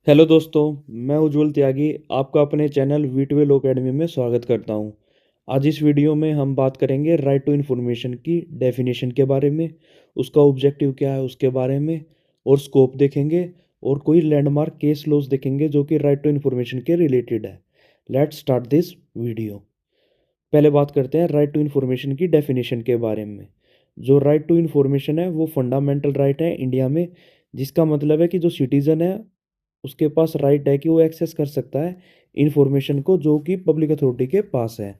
Hello दोस्तों, मैं उज्जवल त्यागी आपका अपने चैनल वीटवे लॉ अकेडमी में स्वागत करता हूं। आज इस वीडियो में हम बात करेंगे राइट टू इन्फॉर्मेशन की डेफिनेशन के बारे में, उसका ऑब्जेक्टिव क्या है उसके बारे में, और स्कोप देखेंगे और कोई लैंडमार्क केस लॉज देखेंगे जो कि राइट टू इन्फॉर्मेशन के रिलेटेड है। Let's start this video. पहले बात करते हैं राइट टू इन्फॉर्मेशन की डेफिनेशन के बारे में। जो राइट टू इन्फॉर्मेशन है वो फंडामेंटल राइट है इंडिया में, जिसका मतलब है कि जो सिटीजन है उसके पास राइट है कि वो एक्सेस कर सकता है इंफॉर्मेशन को जो कि पब्लिक अथॉरिटी के पास है।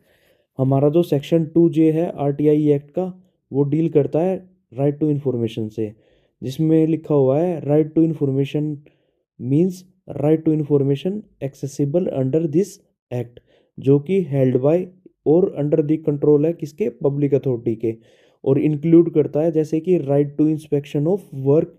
हमारा जो सेक्शन 2J है आरटीआई एक्ट का, वो डील करता है राइट टू इन्फॉर्मेशन से, जिसमें लिखा हुआ है right to information means right to information accessible under this act, जो कि हेल्ड बाय और अंडर द कंट्रोल है किसके, पब्लिक अथॉरिटी के, और इंक्लूड करता है जैसे कि right to inspection of work,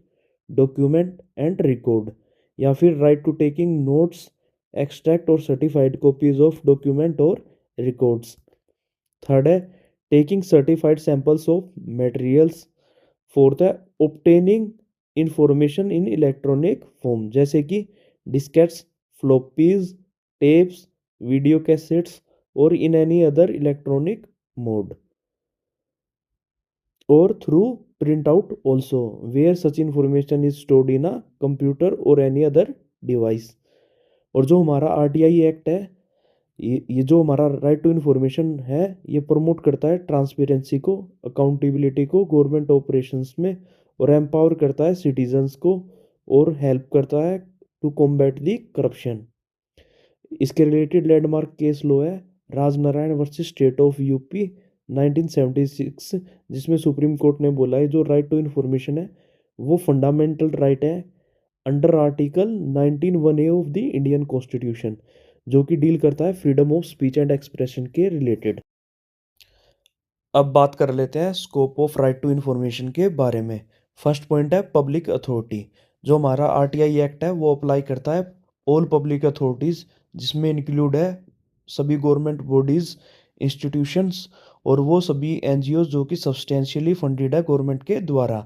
document and record, या फिर right to taking notes, extract और सर्टिफाइड कॉपीज ऑफ डॉक्यूमेंट और रिकॉर्ड्स। थर्ड है taking certified samples of materials. Fourth है obtaining information in electronic form, जैसे कि diskettes, floppies, tapes, video cassettes और in any other electronic mode, और through print out also where such information is stored in a computer और any other device. और जो हमारा RTI act है, ये जो हमारा राइट टू इन्फॉर्मेशन है, ये प्रमोट करता है ट्रांसपेरेंसी को, अकाउंटेबिलिटी को गवर्नमेंट ऑपरेशंस में, और एम्पावर करता है सिटीजन्स को, और हेल्प करता है टू कॉम्बैट दी करप्शन। इसके रिलेटेड लैंडमार्क केस लो है Rajnarayan versus state of UP 1976, जिसमें सुप्रीम कोर्ट ने बोला है जो राइट टू इन्फॉर्मेशन है वो फंडामेंटल राइट है under article 19(1)(a) of the Indian constitution, जो कि डील करता है freedom of speech and expression के रिलेटेड। अब बात कर लेते हैं scope of right to information के बारे में। फर्स्ट पॉइंट है पब्लिक अथॉरिटी। जो हमारा आरटीआई एक्ट है वो अप्लाई करता है ऑल पब्लिक अथॉरिटीज़, जिसमें इंक्लूड है सभी गवर्नमेंट बॉडीज़, इंस्टीट्यूशंस, और वो सभी एनजीओ जो कि सब्सटेंशियली फंडेड है गवर्नमेंट के द्वारा।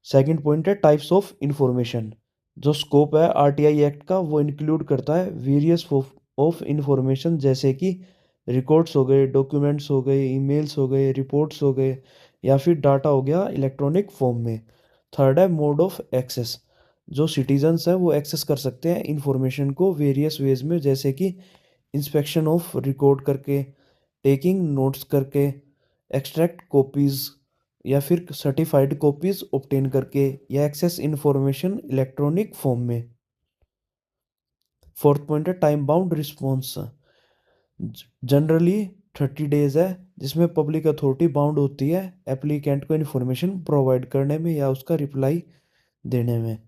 सेकंड पॉइंट है टाइप्स ऑफ इंफॉर्मेशन। जो स्कोप है आरटीआई एक्ट का वो इंक्लूड करता है वेरियस ऑफ इंफॉर्मेशन, जैसे कि रिकॉर्ड्स हो गए, डॉक्यूमेंट्स हो गए, ईमेल्स हो गए, रिपोर्ट्स हो गए, या फिर डाटा हो गया इलेक्ट्रॉनिक फॉर्म में। थर्ड है मोड ऑफ एक्सेस। जो सिटीजन्स हैं वो एक्सेस कर सकते हैं इंफॉर्मेशन को वेरियस वेज में, जैसे कि इंस्पेक्शन ऑफ रिकॉर्ड करके, टेकिंग नोट्स करके, एक्सट्रैक्ट कॉपीज या फिर सर्टिफाइड कॉपीज ऑब्टेन करके, या एक्सेस इंफॉर्मेशन इलेक्ट्रॉनिक फॉर्म में। फोर्थ पॉइंट है time bound response. Generally 30 days है, जिसमें पब्लिक अथॉरिटी बाउंड होती है एप्लीकेंट को इन्फॉर्मेशन प्रोवाइड करने में या उसका रिप्लाई देने में।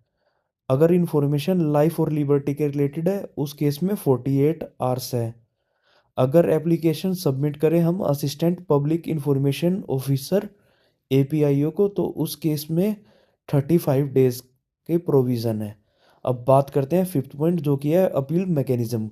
अगर इन्फॉर्मेशन लाइफ और लिबर्टी के रिलेटेड है उस केस में 48 आवर्स है। अगर एप्लीकेशन सबमिट करें हम असिस्टेंट पब्लिक इंफॉर्मेशन ऑफिसर एपीआईओ को, तो उस केस में 35 डेज के प्रोविज़न है। अब बात करते हैं फिफ्थ पॉइंट, जो कि है अपील मैकेनिज्म।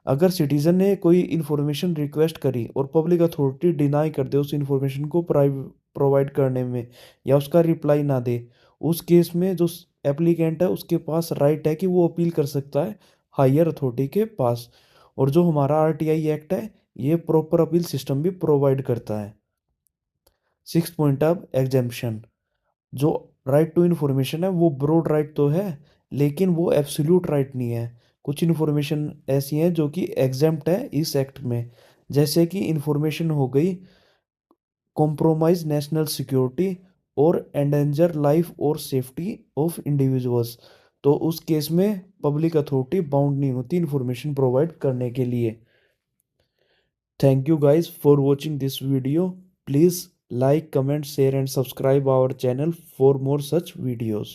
अगर सिटीजन ने कोई इन्फॉर्मेशन रिक्वेस्ट करी और पब्लिक अथॉरिटी डिनाई कर दे उस इन्फॉर्मेशन को प्रोवाइड करने में, या उसका रिप्लाई ना दे, उस केस में जो एप्लीकेंट है उसके पास राइट है कि वो अपील कर सकता है हायर अथॉरिटी के पास। और जो हमारा आरटीआई एक्ट है ये प्रॉपर अपील सिस्टम भी प्रोवाइड करता है। सिक्स पॉइंट अब एग्जेम्पशन। जो राइट टू इन्फॉर्मेशन है वो ब्रॉड राइट तो है, लेकिन वो एब्सोल्यूट राइट नहीं है। कुछ इन्फॉर्मेशन ऐसी हैं जो कि एग्जेम्प्ट है इस एक्ट में, जैसे कि इन्फॉर्मेशन हो गई कॉम्प्रोमाइज नेशनल सिक्योरिटी और एंडेंजर लाइफ और सेफ्टी ऑफ इंडिविजुअल्स, तो उस केस में पब्लिक अथॉरिटी बाउंड नहीं होती इन्फॉर्मेशन प्रोवाइड करने के लिए। Thank you guys for watching this video. Please like, comment, share and subscribe our channel for more such videos.